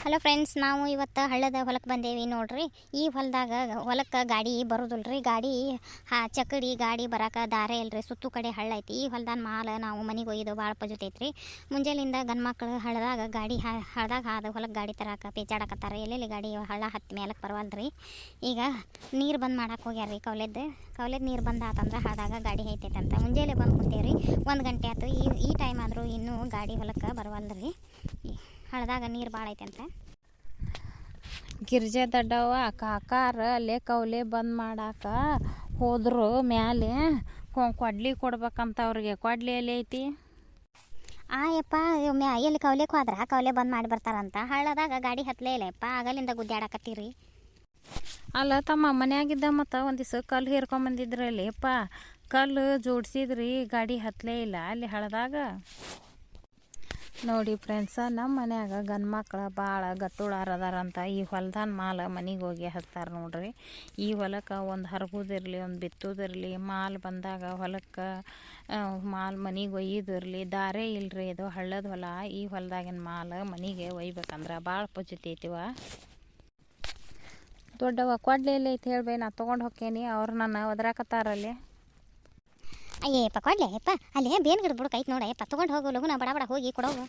Hello friends, ನಾವು ಇವತ್ತು ಹಳ್ಳದ ಹೊಲಕ್ಕೆ ಬಂದೇವಿ ನೋಡ್ರಿ. ಈ ಹೊಲಕ್ಕೆ ಗಾಡಿ ಬರೋದಿಲ್ರಿ. ಗಾಡಿ ಚಕ್ಕಡಿ ಗಾಡಿ ಬರೋಕೆ ದಾರೆ ಇಲ್ರಿ. ಸುತ್ತು ಕಡೆ ಹಳ್ಳ ಐತಿ. ಈ ಹೊಲ್ದಾನ ಮಾಲ ನಾವು ಮನೆಗೆ ಒಯ್ದು ಭಾಳ ಪಜುತೈತ್ರಿ. ಮುಂಜಾನೆಯಿಂದ ಗಂಡು ಮಕ್ಕಳು ಹಳ್ಳದಾಗ ಹಾದು ಹೊಲಕ್ಕೆ ಗಾಡಿ ತರಕ್ಕೆ ಪೇಚಾಡಕತ್ತಾರೆ. ಎಲ್ಲೆಲ್ಲಿ ಗಾಡಿ ಹಳ್ಳ ಹತ್ತಿ ಮೇಲಕ್ಕೆ ಬರವಲ್ರಿ. ಈಗ ನೀರು ಬಂದ್ ಮಾಡಕ್ಕೆ ಹೋಗ್ಯಾರ್ರಿ. ಕೌಲೆದ್ದು ನೀರು ಬಂದು ಆತಂದ್ರೆ ಹಳ್ಳದಾಗ ಗಾಡಿ ಐತೈತೆ ಅಂತ ಮುಂಜಾನೆ ಬಂದು ಕುಂತೇವ್ರಿ. 1 ಗಂಟೆ ಆಯ್ತು. ಈ ಟೈಮ್ ಆದರೂ ಇನ್ನೂ ಗಾಡಿ ಹೊಲಕ್ಕೆ ಬರವಲ್ರಿ. ಹಳ್ಳದಾಗ ನೀರು ಭಾಳ ಐತೆ. ಗಿರ್ಜೆ ದಡ್ಡವ ಕಾಕಾರ ಅಲ್ಲೇ ಕೌಲೆ ಬಂದ್ ಮಾಡಾಕ ಹೋದ್ರು. ಮ್ಯಾಲೆ ಕೊಡ್ಲಿ ಕೊಡ್ಬೇಕಂತ ಅವ್ರಿಗೆ. ಕೊಡ್ಲಿ ಎಲ್ಲಿ ಐತಿ? ಯಪ್ಪ, ಎಲ್ಲಿ ಕೌಲೆಗೆ ಹೋದ್ರ ಕೌಲೆ ಬಂದ್ ಮಾಡಿ ಬರ್ತಾರಂತ. ಹಳ್ಳದಾಗ ಗಾಡಿ ಹತ್ತಲೇ ಇಲ್ಲಪ್ಪ. ಆಗಲಿಂದ ಗುದ್ದಾಡಕತ್ತೀರಿ. ಅಲ್ಲ ತಮ್ಮ, ಮನ್ಯಾಗಿದ್ದ ಮತ್ತು ಒಂದಿವ್ಸ ಕಲ್ಲು ಹೇರ್ಕೊಂಬಂದಿದ್ರಲ್ಲಿ ಅಪ್ಪ. ಕಲ್ಲು ಜೋಡಿಸಿದ್ರಿ, ಗಾಡಿ ಹತ್ತಲೇ ಇಲ್ಲ ಅಲ್ಲಿ ಹಳ್ಳದಾಗ. ನೋಡಿ ಫ್ರೆಂಡ್ಸ, ನಮ್ಮ ಮನ್ಯಾಗ ಗಂಡು ಮಕ್ಳು ಭಾಳ ಗಟ್ಟುಳಾರದಾರಂತ ಈ ಹೊಲ್ದಾನ ಮಾಲ ಮನೆಗೆ ಹೋಗಿ ಹಚ್ತಾರೆ ನೋಡ್ರಿ. ಈ ಹೊಲಕ್ಕೆ ಒಂದು ಹರಗೋದಿರಲಿ, ಒಂದು ಬಿತ್ತೋದಿರಲಿ, ಮಾಲ್ ಬಂದಾಗ ಹೊಲಕ್ಕೆ ಮಾಲ್ ಮನೆಗೆ ಒಯ್ಯೋದಿರಲಿ, ದಾರೆ ಇಲ್ರಿ. ಇದು ಹಳ್ಳದ ಹೊಲ. ಈ ಹೊಲದಾಗಿನ ಮಾಲ್ ಮನೆಗೆ ಒಯ್ಬೇಕಂದ್ರೆ ಭಾಳ ಪುಜುತೈತಿವ. ದೊಡ್ಡವ ಕೊಡ್ಲಿ ಎಲ್ಲ ಐತಿ ಹೇಳ್ಬೇ, ನಾ ತೊಗೊಂಡು ಹೋಕ್ಕೇನಿ. ಅವ್ರು ನನ್ನ ಒದ್ರಾಕತ್ತಾರಲ್ಲಿ. ಅಯ್ಯಪ್ಪ ಕೊಡ್ಲೆ ಅಪ್ಪ, ಅಲ್ಲಿ ಬೇನ್ ಗಿಡ ಬುಡಕ್ಕೆ ಐತೆ ನೋಡಪ್ಪ. ತೊಗೊಂಡು ಹೋಗು ಲಗುನ, ಬಡ ಹೋಗಿ ಕೊಡೋಗು.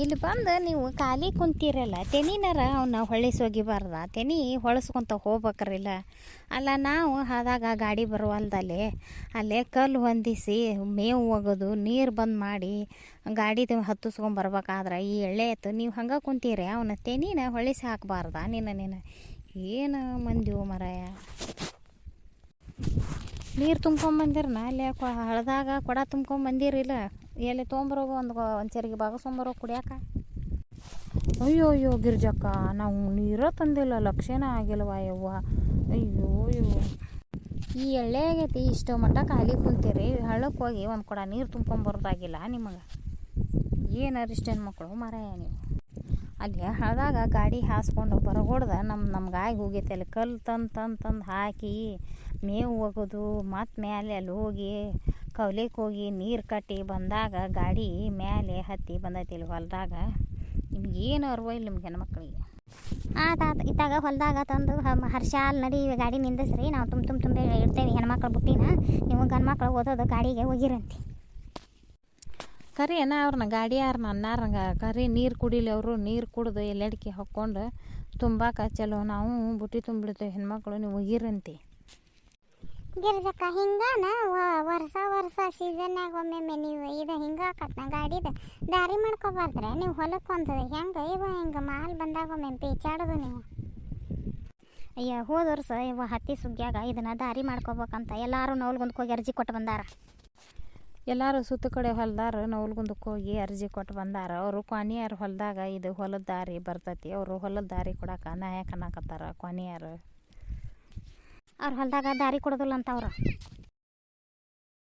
ಇಲ್ಲಿ ಬಂದು ನೀವು ಖಾಲಿ ಕುಂತೀರಲ್ಲ, ತೆನಿನಾರ ಅವನ್ನ ಹೊಳಿಸೋಗಿಬಾರ್ದ? ತೆನಿ ಹೊಳಸ್ಕೊಂತ ಹೋಗ್ಬೇಕ್ರಿಲ್ಲ. ಅಲ್ಲ, ನಾವು ಆದಾಗ ಗಾಡಿ ಬರುವಲ್ದಲ್ಲಿ ಅಲ್ಲೇ ಕಲ್ಲು ಹೊಂದಿಸಿ ಮೇವು ಒಗೆದು ನೀರು ಬಂದ್ ಮಾಡಿ ಗಾಡಿ ಹತ್ತಿಸ್ಕೊಂಬರ್ಬೇಕಾದ್ರೆ ಈ ಎಳ್ಳೆ ಎತ್ತು ನೀವು ಹಂಗೆ ಕುಂತೀರಿ. ಅವನ ತೆನಿನ ಹೊಳಿಸಿ ಹಾಕಬಾರ್ದ? ನೀನು ಏನು ಮಂದಿವು ಮರಾಯ. ನೀರು ತುಂಬ್ಕೊಂಬಂದಿರನ ಅಲ್ಲೇ ಹಳದಾಗ ಕೊಡ ತುಂಬ್ಕೊಂಬಂದಿರಿಲ್ಲ? ಎಲ್ಲಿ ತೊಗೊಂಬರೋಗ ಒಂದು ಚರಿಗೆ ಬಾಗಸ್ಕೊಂಬರೋ ಕುಡಿಯಾಕ. ಅಯ್ಯೋ ಗಿರ್ಜಕ್ಕ, ನಾವು ನೀರ ತಂದಿಲ್ಲ, ಲಕ್ಷಣ ಆಗಿಲ್ವ ಯವ್ವ. ಅಯ್ಯೋ ಈ ಎಳ್ಳೆ ಆಗೈತಿ. ಇಷ್ಟು ಮಟ್ಟ ಖಾಲಿ ಕುಂತೀರಿ, ಹಳ್ಳಕ್ಕೆ ಹೋಗಿ ಒಂದು ಕೊಡ ನೀರು ತುಂಬ್ಕೊಂಬರೋದಾಗಿಲ್ಲ ನಿಮಗೆ? ಏನು ಅರಿಷ್ಟೇನು ಮಕ್ಕಳು ಮರಾಯ ನೀವು. ಅಲ್ಲಿ ಹಳದಾಗ ಗಾಡಿ ಹಾಸ್ಕೊಂಡು ಬರಗೊಡ್ದ ನಮ್ಗೆ ಆಗಿ ಹೋಗೈತೆ. ಅಲ್ಲಿ ಕಲ್ಲು ತಂದು ಹಾಕಿ ಮೇವು ಒಗೆದು ಮತ್ತು ಮೇಲೆ ಅಲ್ಲಿ ಹೋಗಿ ಕೌಲಿಗೆ ಹೋಗಿ ನೀರು ಕಟ್ಟಿ ಬಂದಾಗ ಗಾಡಿ ಮೇಲೆ ಹತ್ತಿ ಬಂದೈತಿ ಇಲ್ಲಿ ಹೊಲದಾಗ. ನಿಮ್ಗೆ ಏನು ಅರ್ವ ಇಲ್ಲ ನಿಮ್ಗೆ ಹೆಣ್ಮಕ್ಳಿಗೆ. ಇತ್ತಾಗ ಹೊಲದಾಗ ತಂದು ಹರ್ಷಾಲ್ ನಡಿ ಗಾಡಿ ನಿಂದಿಸ್ರಿ, ನಾವು ತುಂಬೆ ಇಡ್ತೇವೆ ಹೆಣ್ಮಕ್ಳು ಬುಟ್ಟಿನ. ನೀವು ಗಂಡು ಮಕ್ಳು ಓದೋದು ಗಾಡಿಗೆ ಹೋಗಿರಂತೆ. ಕರಿ ಅವ್ರನ್ನ ಗಾಡಿ ಯಾರನ್ನ ಅನ್ನಾರಂಗ ಕರಿ. ನೀರು ಕುಡಿಲಿ ಅವರು. ನೀರು ಕುಡ್ದು ಎಲ್ಲಡಿಕೆ ಹಾಕ್ಕೊಂಡು ತುಂಬಾಕ ಚಲೋ. ನಾವು ಬುಟ್ಟಿ ತುಂಬಿಡ್ತೇವೆ ಹೆಣ್ಮಕ್ಳು, ನೀವು ಹೋಗಿರಂತೆ. ಗಿರ್ಜಕ್ಕ, ಹಿಂಗಾನ ವರ್ಷ ಸೀಸನ್ನಾಗ ಒಮ್ಮೆ ನೀವು ಇದು ಹಿಂಗಾಕತ್ನ ಗಾಡಿದ ದಾರಿ ಮಾಡ್ಕೊಬಾರ್ದ್ರೆ ನೀವು ಹೊಲಕ್ಕೆ ಹೊಂದದ ಹೆಂಗೆ ಮಾಲ್ ಬಂದಾಗ ಒಮ್ಮೆ ಪೇಚಾಡೋದು ನೀವು. ಅಯ್ಯ, ಹೋದ ವರ್ಷ ಹತ್ತಿ ಸುಗ್ಗ್ಯಾಗ ಇದನ್ನ ದಾರಿ ಮಾಡ್ಕೋಬೇಕಂತ ಎಲ್ಲರೂ ನವಲ್ಗುಂದಕ್ಕೆ ಹೋಗಿ ಅರ್ಜಿ ಕೊಟ್ಟು ಬಂದಾರ. ಎಲ್ಲರೂ ಸುತ್ತ ಕಡೆ ಹೊಲ್ದಾರ ನವಲ್ಗುಂದಕ್ಕೆ ಹೋಗಿ ಅರ್ಜಿ ಕೊಟ್ಟು ಬಂದಾರ. ಅವರು ಕೊನೆಯಾರು ಹೊಲದಾಗ ಇದು ಹೊಲದ ದಾರಿ ಬರ್ತೈತಿ. ಅವರು ಹೊಲದ ದಾರಿ ಕೊಡಕ್ಕೆ ನಾಯಕ ಅನ್ನಕತ್ತಾರ ಕೊನೆಯಾರು. ಅವ್ರ ಹೊಲದಾಗ ದಾರಿ ಕೊಡೋದಿಲ್ಲ ಅಂತ ಅವ್ರು.